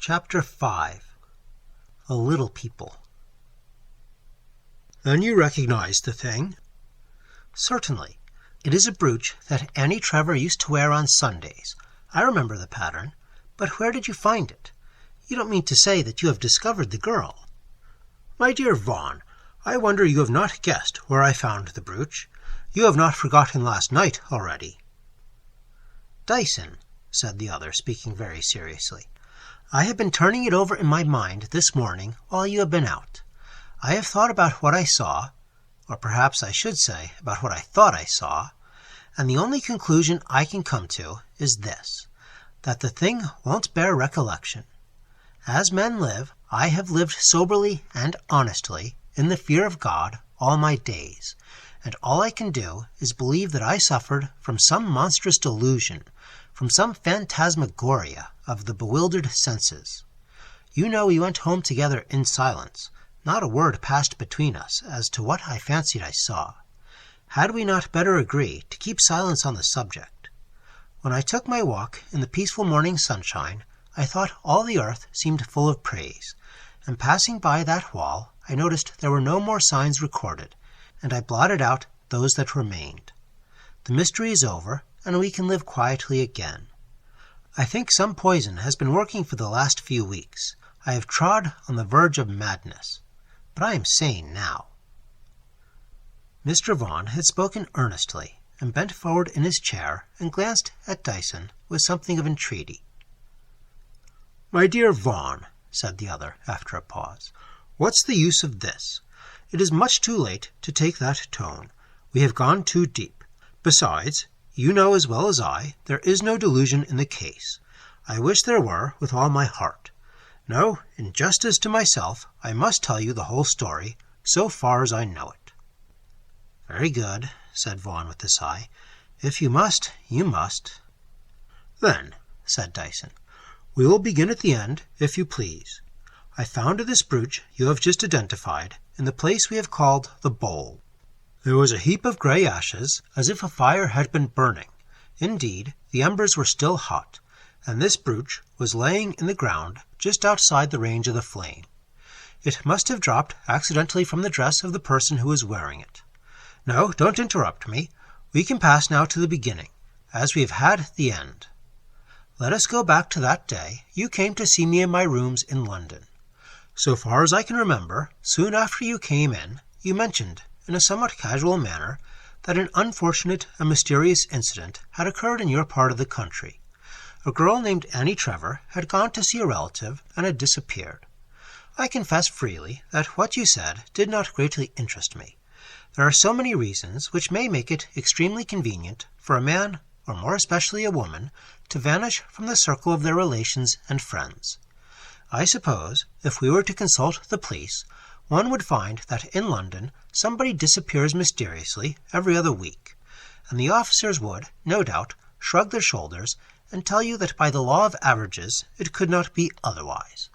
Chapter 5 The Little People. Then you recognize the thing? Certainly. It is a brooch that Annie Trevor used to wear on Sundays. I remember the pattern. But where did you find it? You don't mean to say that you have discovered the girl? My dear Vaughan, I wonder you have not guessed where I found the brooch. You have not forgotten last night already. Dyson, said the other, speaking very seriously, I have been turning it over in my mind this morning while you have been out. I have thought about what I saw, or perhaps I should say about what I thought I saw, and the only conclusion I can come to is this, that the thing won't bear recollection. As men live, I have lived soberly and honestly in the fear of God all my days, and all I can do is believe that I suffered from some monstrous delusion, from some phantasmagoria of the bewildered senses. You know we went home together in silence. Not a word passed between us as to what I fancied I saw. Had we not better agree to keep silence on the subject? When I took my walk in the peaceful morning sunshine, I thought all the earth seemed full of praise, and passing by that wall, I noticed there were no more signs recorded, and I blotted out those that remained. The mystery is over, and we can live quietly again. I think some poison has been working for the last few weeks. I have trod on the verge of madness, but I am sane now. Mr. Vaughan had spoken earnestly, and bent forward in his chair and glanced at Dyson with something of entreaty. My dear Vaughan, said the other, after a pause, what's the use of this? It is much too late to take that tone. We have gone too deep. Besides, you know as well as I, there is no delusion in the case. I wish there were with all my heart. No, in justice to myself, I must tell you the whole story, so far as I know it. Very good, said Vaughan with a sigh. If you must, you must. Then, said Dyson, we will begin at the end, if you please. I found this brooch you have just identified in the place we have called the bowl. There was a heap of grey ashes, as if a fire had been burning. Indeed, the embers were still hot, and this brooch was laying in the ground just outside the range of the flame. It must have dropped accidentally from the dress of the person who was wearing it. No, don't interrupt me. We can pass now to the beginning, as we have had the end. Let us go back to that day you came to see me in my rooms in London. So far as I can remember, soon after you came in, you mentioned, in a somewhat casual manner, that an unfortunate and mysterious incident had occurred in your part of the country. A girl named Annie Trevor had gone to see a relative and had disappeared. I confess freely that what you said did not greatly interest me. There are so many reasons which may make it extremely convenient for a man, or more especially a woman, to vanish from the circle of their relations and friends. I suppose, if we were to consult the police, one would find that in London somebody disappears mysteriously every other week, and the officers would, no doubt, shrug their shoulders and tell you that by the law of averages it could not be otherwise.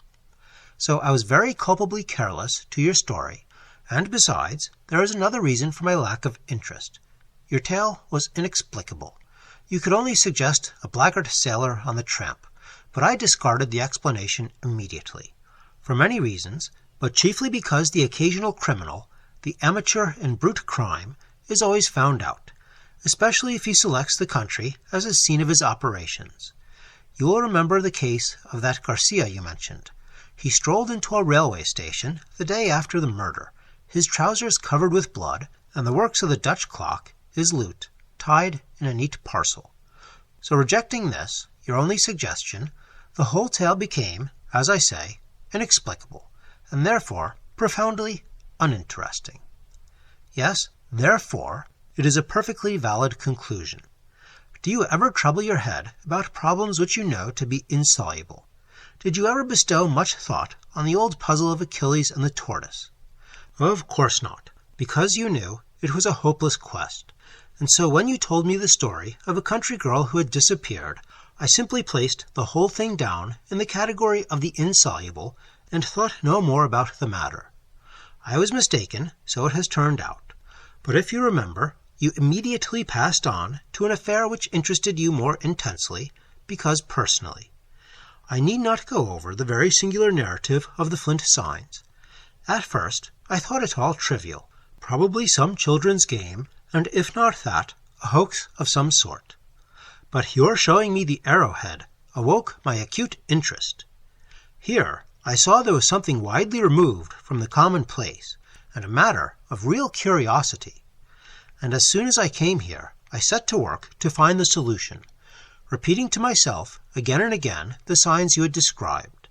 So I was very culpably careless to your story, and besides, there is another reason for my lack of interest. Your tale was inexplicable. You could only suggest a blackguard sailor on the tramp, but I discarded the explanation immediately, for many reasons, but chiefly because the occasional criminal, the amateur in brute crime, is always found out, especially if he selects the country as a scene of his operations. You will remember the case of that Garcia you mentioned. He strolled into a railway station the day after the murder, his trousers covered with blood, and the works of the Dutch clock, his lute, tied in a neat parcel. So rejecting this, your only suggestion, the whole tale became, as I say, inexplicable, and therefore profoundly uninteresting. Yes, therefore, it is a perfectly valid conclusion. Do you ever trouble your head about problems which you know to be insoluble? Did you ever bestow much thought on the old puzzle of Achilles and the Tortoise? Of course not, because you knew it was a hopeless quest, and so when you told me the story of a country girl who had disappeared, I simply placed the whole thing down in the category of the insoluble and thought no more about the matter. I was mistaken, so it has turned out. But if you remember, you immediately passed on to an affair which interested you more intensely, because personally. I need not go over the very singular narrative of the flint signs. At first I thought it all trivial, probably some children's game, and if not that, a hoax of some sort. But your showing me the arrowhead awoke my acute interest. Here I saw there was something widely removed from the commonplace, and a matter of real curiosity. And as soon as I came here, I set to work to find the solution, repeating to myself again and again the signs you had described.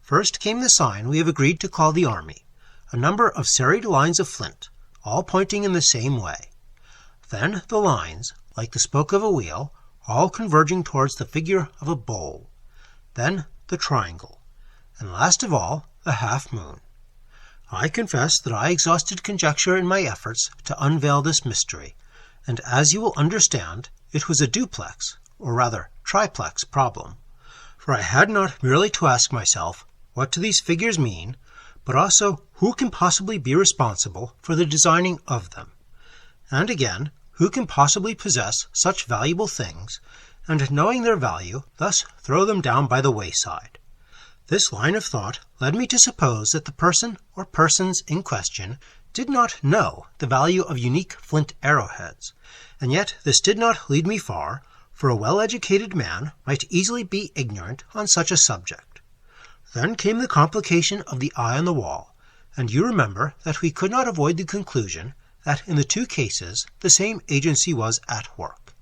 First came the sign we have agreed to call the army, a number of serried lines of flint, all pointing in the same way. Then the lines, like the spoke of a wheel, all converging towards the figure of a bowl. Then the triangle, and last of all, the half-moon. I confess that I exhausted conjecture in my efforts to unveil this mystery, and as you will understand, it was a duplex, or rather triplex problem, for I had not merely to ask myself, what do these figures mean, but also who can possibly be responsible for the designing of them, and again, who can possibly possess such valuable things, and knowing their value, thus throw them down by the wayside. This line of thought led me to suppose that the person or persons in question did not know the value of unique flint arrowheads, and yet this did not lead me far, for a well-educated man might easily be ignorant on such a subject. Then came the complication of the eye on the wall, and you remember that we could not avoid the conclusion that in the two cases the same agency was at work.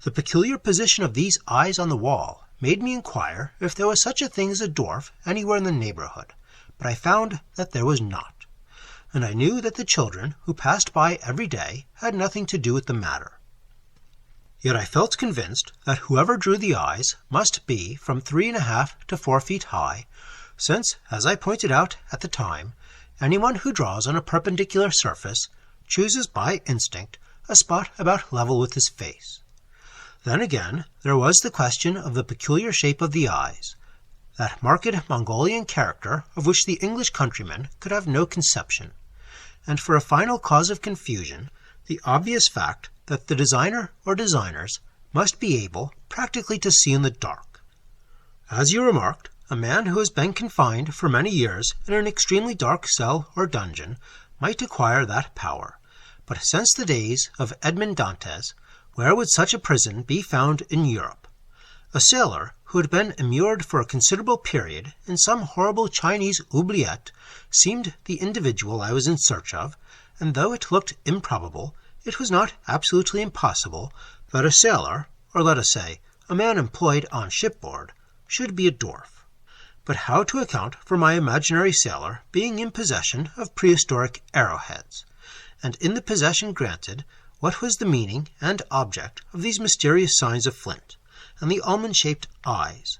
The peculiar position of these eyes on the wall made me inquire if there was such a thing as a dwarf anywhere in the neighborhood, but I found that there was not, and I knew that the children who passed by every day had nothing to do with the matter. Yet I felt convinced that whoever drew the eyes must be from 3½ to 4 feet high, since, as I pointed out at the time, anyone who draws on a perpendicular surface chooses by instinct a spot about level with his face. Then again, there was the question of the peculiar shape of the eyes, that marked Mongolian character of which the English countryman could have no conception, and for a final cause of confusion, the obvious fact that the designer or designers must be able practically to see in the dark. As you remarked, a man who has been confined for many years in an extremely dark cell or dungeon might acquire that power, but since the days of Edmond Dantes, where would such a prison be found in Europe? A sailor who had been immured for a considerable period in some horrible Chinese oubliette seemed the individual I was in search of, and though it looked improbable, it was not absolutely impossible that a sailor, or let us say, a man employed on shipboard, should be a dwarf. But how to account for my imaginary sailor being in possession of prehistoric arrowheads? And in the possession granted, what was the meaning and object of these mysterious signs of flint, and the almond-shaped eyes?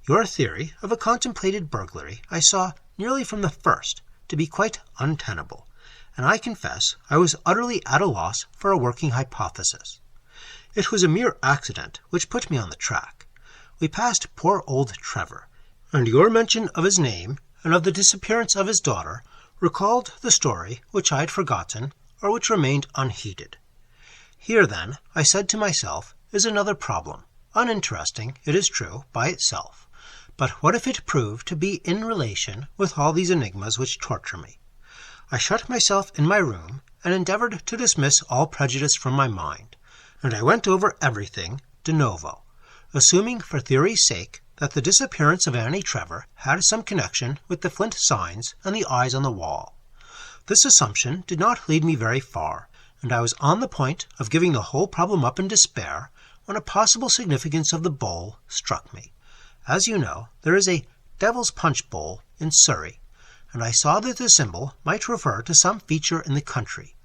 Your theory of a contemplated burglary I saw nearly from the first to be quite untenable, and I confess I was utterly at a loss for a working hypothesis. It was a mere accident which put me on the track. We passed poor old Trevor, and your mention of his name and of the disappearance of his daughter recalled the story which I had forgotten or which remained unheeded. Here, then, I said to myself, is another problem, uninteresting, it is true, by itself, but what if it proved to be in relation with all these enigmas which torture me? I shut myself in my room and endeavored to dismiss all prejudice from my mind, and I went over everything de novo, assuming for theory's sake that the disappearance of Annie Trevor had some connection with the flint signs and the eyes on the wall. This assumption did not lead me very far, and I was on the point of giving the whole problem up in despair when a possible significance of the bowl struck me. As you know, there is a devil's punch bowl in Surrey, and I saw that the symbol might refer to some feature in the country.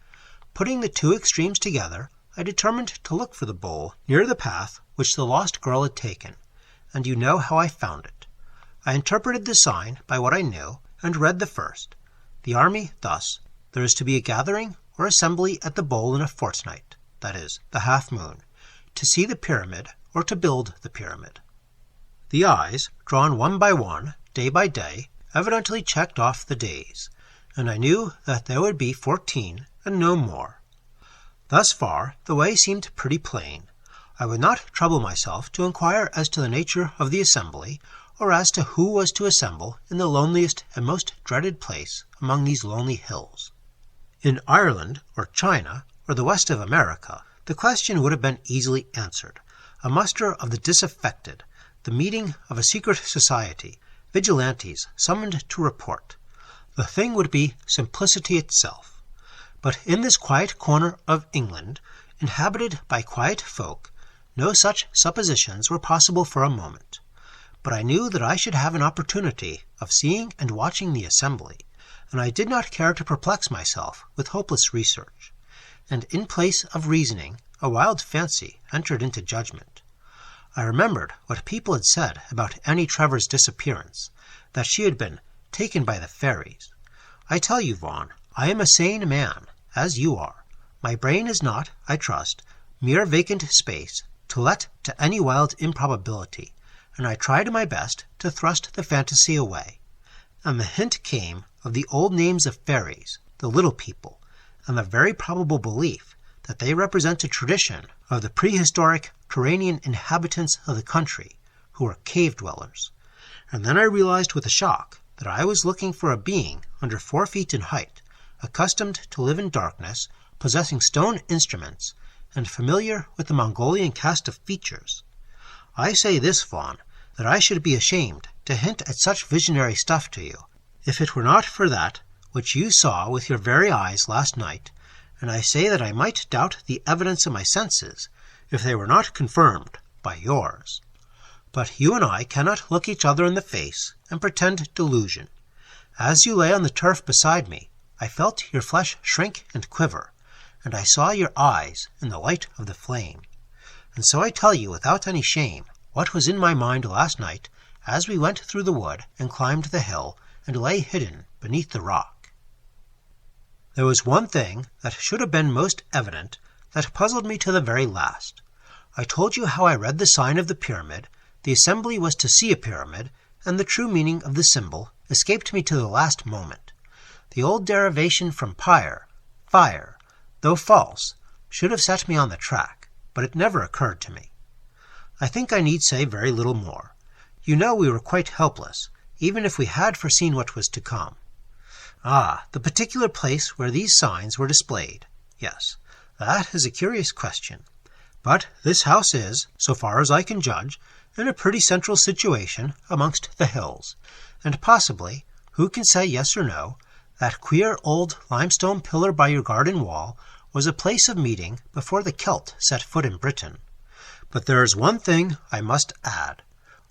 Putting the two extremes together, I determined to look for the bowl near the path which the lost girl had taken, and you know how I found it. I interpreted the sign by what I knew, and read the first. The army thus: there is to be a gathering or assembly at the bowl in a fortnight, that is, the half-moon, to see the pyramid or to build the pyramid. The eyes, drawn one by one, day by day, evidently checked off the days, and I knew that there would be 14 and no more. Thus far the way seemed pretty plain. I would not trouble myself to inquire as to the nature of the assembly, or as to who was to assemble in the loneliest and most dreaded place among these lonely hills. In Ireland, or China, or the west of America, the question would have been easily answered. A muster of the disaffected, the meeting of a secret society, vigilantes summoned to report. The thing would be simplicity itself. But in this quiet corner of England, inhabited by quiet folk, no such suppositions were possible for a moment. But I knew that I should have an opportunity of seeing and watching the assembly, and I did not care to perplex myself with hopeless research. And in place of reasoning, a wild fancy entered into judgment. I remembered what people had said about Annie Trevor's disappearance, that she had been taken by the fairies. I tell you, Vaughan, I am a sane man, as you are. My brain is not, I trust, mere vacant space to let to any wild improbability, and I tried my best to thrust the fantasy away. And the hint came of the old names of fairies, the little people, and the very probable belief that they represent a tradition of the prehistoric Turanian inhabitants of the country, who were cave-dwellers. And then I realized with a shock that I was looking for a being under 4 feet in height, accustomed to live in darkness, possessing stone instruments, and familiar with the Mongolian cast of features. I say this, Vaughan, that I should be ashamed to hint at such visionary stuff to you, if it were not for that which you saw with your very eyes last night, and I say that I might doubt the evidence of my senses, if they were not confirmed by yours. But you and I cannot look each other in the face and pretend delusion. As you lay on the turf beside me, I felt your flesh shrink and quiver, and I saw your eyes in the light of the flame. And so I tell you without any shame what was in my mind last night as we went through the wood and climbed the hill and lay hidden beneath the rock. There was one thing that should have been most evident that puzzled me to the very last. I told you how I read the sign of the pyramid, the assembly was to see a pyramid, and the true meaning of the symbol escaped me to the last moment. The old derivation from pyre, fire, though false, should have set me on the track, but it never occurred to me. I think I need say very little more. You know we were quite helpless, even if we had foreseen what was to come. Ah, the particular place where these signs were displayed. Yes, that is a curious question. But this house is, so far as I can judge, in a pretty central situation amongst the hills, and possibly, who can say yes or no, that queer old limestone pillar by your garden wall was a place of meeting before the Celt set foot in Britain. But there is one thing I must add.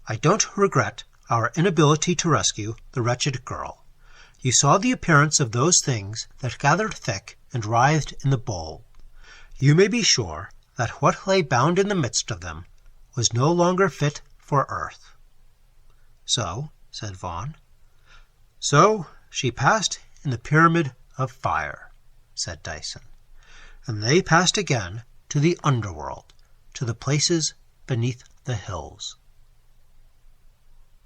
I don't regret our inability to rescue the wretched girl. You saw the appearance of those things that gathered thick and writhed in the bowl. You may be sure that what lay bound in the midst of them was no longer fit for earth. So, said Vaughan. So she passed in the pyramid of fire, said Dyson, and they passed again to the underworld, to the places beneath the hills.